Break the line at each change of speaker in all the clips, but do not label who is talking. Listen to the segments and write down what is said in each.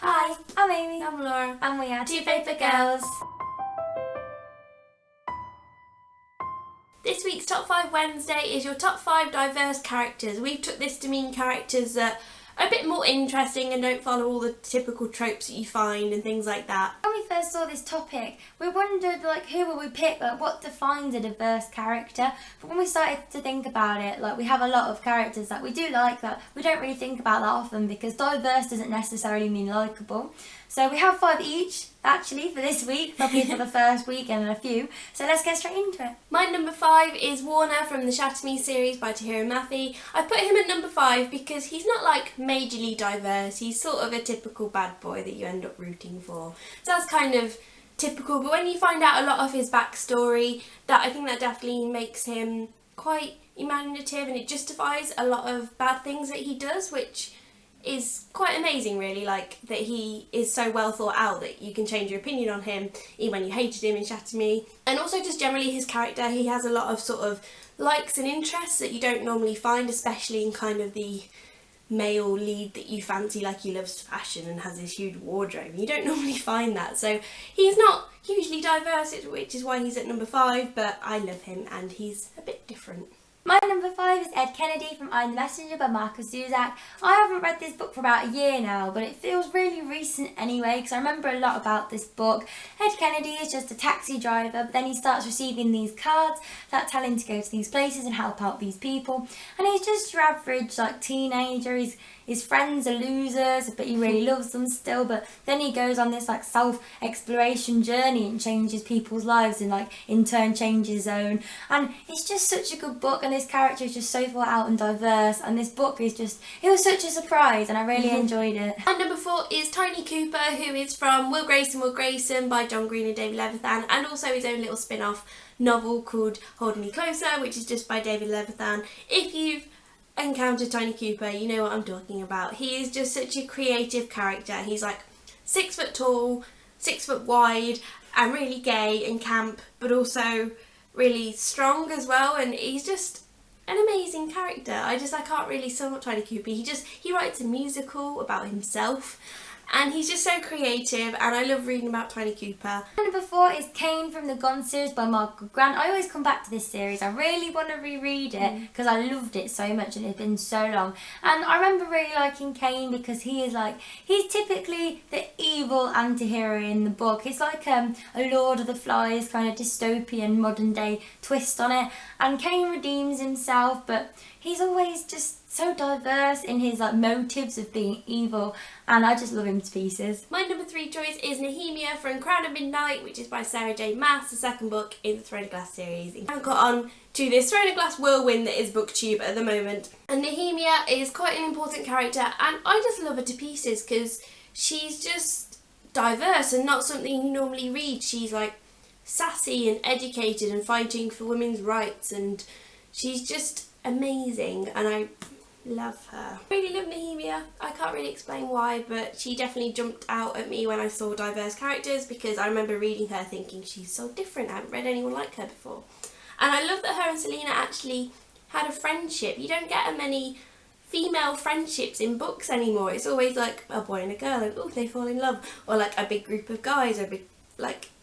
Hi, I'm Amy.
I'm Laura.
And we are
Two Paper Girls. This week's Top 5 Wednesday is your top 5 diverse characters. We've took this to mean characters that are a bit more interesting and don't follow all the typical tropes that you find and things like that.
When we first saw this topic, we wondered who would we pick, what defines a diverse character. But when we started to think about it, we have a lot of characters that we do like that we don't really think about that often because diverse doesn't necessarily mean likeable. So we have 5 each, actually, for this week, probably for the first week and a few. So let's get straight into it.
My number 5 is Warner from the Shatter Me series by Tahira Mafi. I put him at number 5 because he's not majorly diverse. He's sort of a typical bad boy that you end up rooting for. So that's kind of typical, but when you find out a lot of his backstory, I think that definitely makes him quite imaginative, and it justifies a lot of bad things that he does, which is quite amazing, really, that he is so well thought out that you can change your opinion on him even when you hated him in Shatter Me. And also just generally his character, he has a lot of sort of likes and interests that you don't normally find, especially in kind of the male lead that you fancy, he loves fashion and has this huge wardrobe. You don't normally find that, so he's not hugely diverse, which is why he's at number 5, but I love him and he's a bit different.
My number 5 is Ed Kennedy from I'm the Messenger by Marcus Zuzak. I haven't read this book for about a year now, but it feels really recent anyway because I remember a lot about this book. Ed Kennedy is just a taxi driver, but then he starts receiving these cards that tell him to go to these places and help out these people. And he's just your average teenager. His friends are losers, but he really loves them still. But then he goes on this self-exploration journey and changes people's lives and in turn changes his own. And it's just such a good book, and this character is just so thought out and diverse. And this book is it was such a surprise, and I really enjoyed it.
And number 4 is Tiny Cooper, who is from Will Grayson by John Green and David Levithan, and also his own little spin-off novel called Hold Me Closer, which is just by David Levithan. If you've encountered Tiny Cooper, you know what I'm talking about. He is just such a creative character. He's 6 foot tall, 6 foot wide, and really gay and camp, but also really strong as well, and he's just an amazing character. I can't really sum up Tiny Cooper. He writes a musical about himself, and he's just so creative, and I love reading about Tiny Cooper.
Number 4 is Kane from the Gone series by Margaret Grant. I always come back to this series. I really want to reread it because I loved it so much and it's been so long. And I remember really liking Kane because he's typically the evil anti-hero in the book. It's a Lord of the Flies kind of dystopian modern day twist on it. And Kane redeems himself, but he's always just so diverse in his motives of being evil, and I just love him to pieces.
My number 3 choice is Nehemia from Crown of Midnight, which is by Sarah J Maas, the second book in the Throne of Glass series. I've got on to this Throne of Glass whirlwind that is BookTube at the moment. And Nehemia is quite an important character, and I just love her to pieces because she's just diverse and not something you normally read. She's sassy and educated and fighting for women's rights, and she's just amazing, and I love her. I really love Nehemia. I can't really explain why, but she definitely jumped out at me when I saw diverse characters because I remember reading her thinking she's so different. I haven't read anyone like her before. And I love that her and Selena actually had a friendship. You don't get many female friendships in books anymore. It's always a boy and a girl and they fall in love, or a big group of guys, or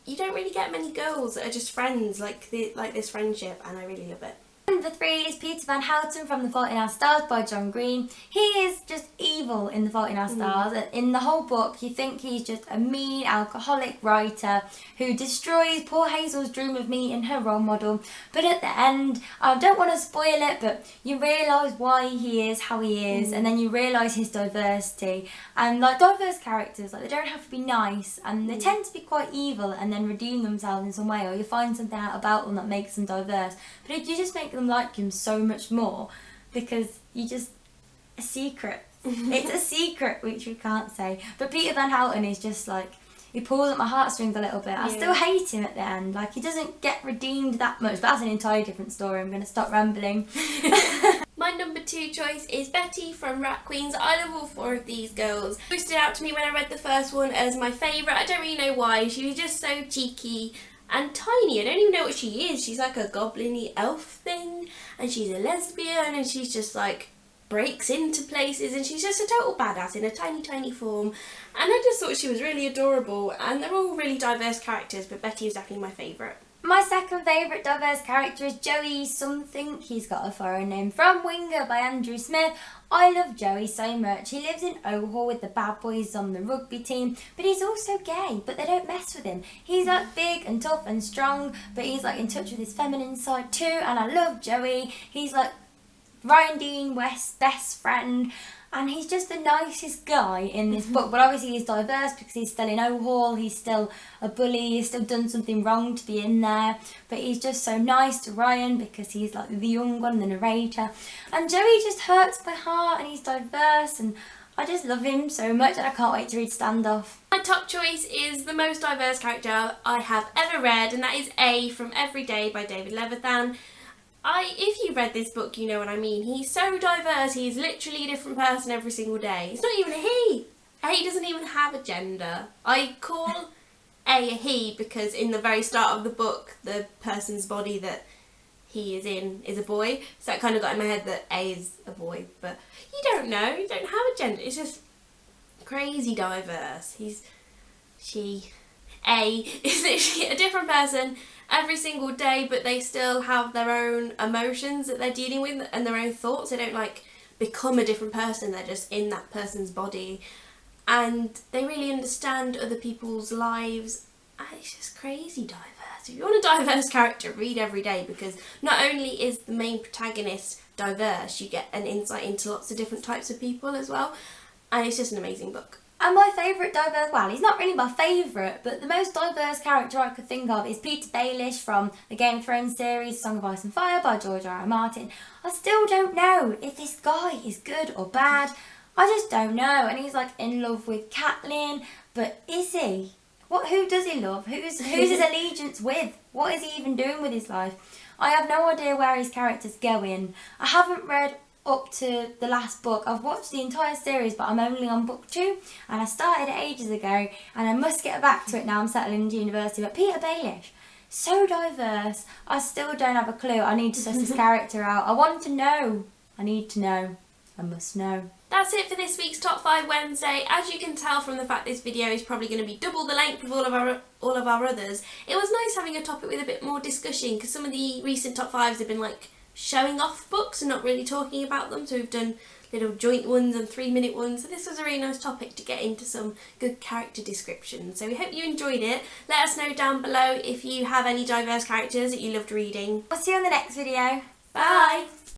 you don't really get many girls that are just friends like this friendship, and I really love it.
Number 3 is Peter Van Houten from The Fault in Our Stars by John Green. He is just evil in The Fault in Our Stars. In the whole book, you think he's just a mean, alcoholic writer who destroys poor Hazel's dream of meeting her role model. But at the end, I don't want to spoil it, but you realise why he is how he is, and then you realise his diversity. And diverse characters, they don't have to be nice, and they tend to be quite evil and then redeem themselves in some way, or you find something out about them that makes them diverse. But you just make them like him so much more because a secret. It's a secret which we can't say. But Peter Van Houten is just he pulls at my heartstrings a little bit. I still hate him at the end. He doesn't get redeemed that much, but that's an entirely different story. I'm going to stop rambling.
My number 2 choice is Betty from Rat Queens. I love all 4 of these girls. Who stood out to me when I read the first one as my favourite. I don't really know why. She was just so cheeky and tiny. I don't even know what she is. She's a goblin-y elf thing, and she's a lesbian, and she's just breaks into places, and she's just a total badass in a tiny form. And I just thought she was really adorable, and they're all really diverse characters, but Betty is definitely my favourite.
My second favourite diverse character is Joey something. He's got a foreign name, from Winger by Andrew Smith. I love Joey so much. He lives in Ohol with the bad boys on the rugby team, but he's also gay, but they don't mess with him. He's like big and tough and strong, but he's like in touch with his feminine side too, and I love Joey. He's like Ryan Dean West's best friend, and he's just the nicest guy in this book. But obviously he's diverse because he's still in Ohol, he's still a bully, he's still done something wrong to be in there. But he's just so nice to Ryan because he's like the young one, the narrator. And Joey just hurts my heart, and he's diverse, and I just love him so much, and I can't wait to read Standoff.
My top choice is the most diverse character I have ever read, and that is A from Every Day by David Levithan. If you've read this book, you know what I mean. He's so diverse, he's literally a different person every single day. It's not even a he. A doesn't even have a gender. I call A he because in the very start of the book, the person's body that he is in is a boy. So that kind of got in my head that A is a boy. But you don't know, you don't have a gender. It's just crazy diverse. A is literally a different person every single day, but they still have their own emotions that they're dealing with and their own thoughts. They don't like become a different person, they're just in that person's body, and they really understand other people's lives, and it's just crazy diverse. If you want a diverse character, read Every Day, because not only is the main protagonist diverse, you get an insight into lots of different types of people as well, and it's just an amazing book.
And my favourite diverse, well, he's not really my favourite, but the most diverse character I could think of is Peter Baelish from the Game of Thrones series Song of Ice and Fire by George R.R. Martin. I still don't know if this guy is good or bad. I just don't know. And he's like in love with Catelyn, but is he? Who does he love? Who's his allegiance with? What is he even doing with his life? I have no idea where his character's going. I haven't read up to the last book. I've watched the entire series, but I'm only on book 2, and I started it ages ago, and I must get back to it now I'm settling into university. But Peter Baelish, so diverse, I still don't have a clue. I need to suss his character out. I want to know. I need to know. I must know.
That's it for this week's Top 5 Wednesday. As you can tell from the fact this video is probably going to be double the length of all of our others, it was nice having a topic with a bit more discussion, because some of the recent Top 5s have been like showing off books and not really talking about them. So we've done little joint ones and 3-minute ones. So this was a really nice topic to get into some good character descriptions. So we hope you enjoyed it. Let us know down below if you have any diverse characters that you loved reading.
I'll see you on the next video.
Bye!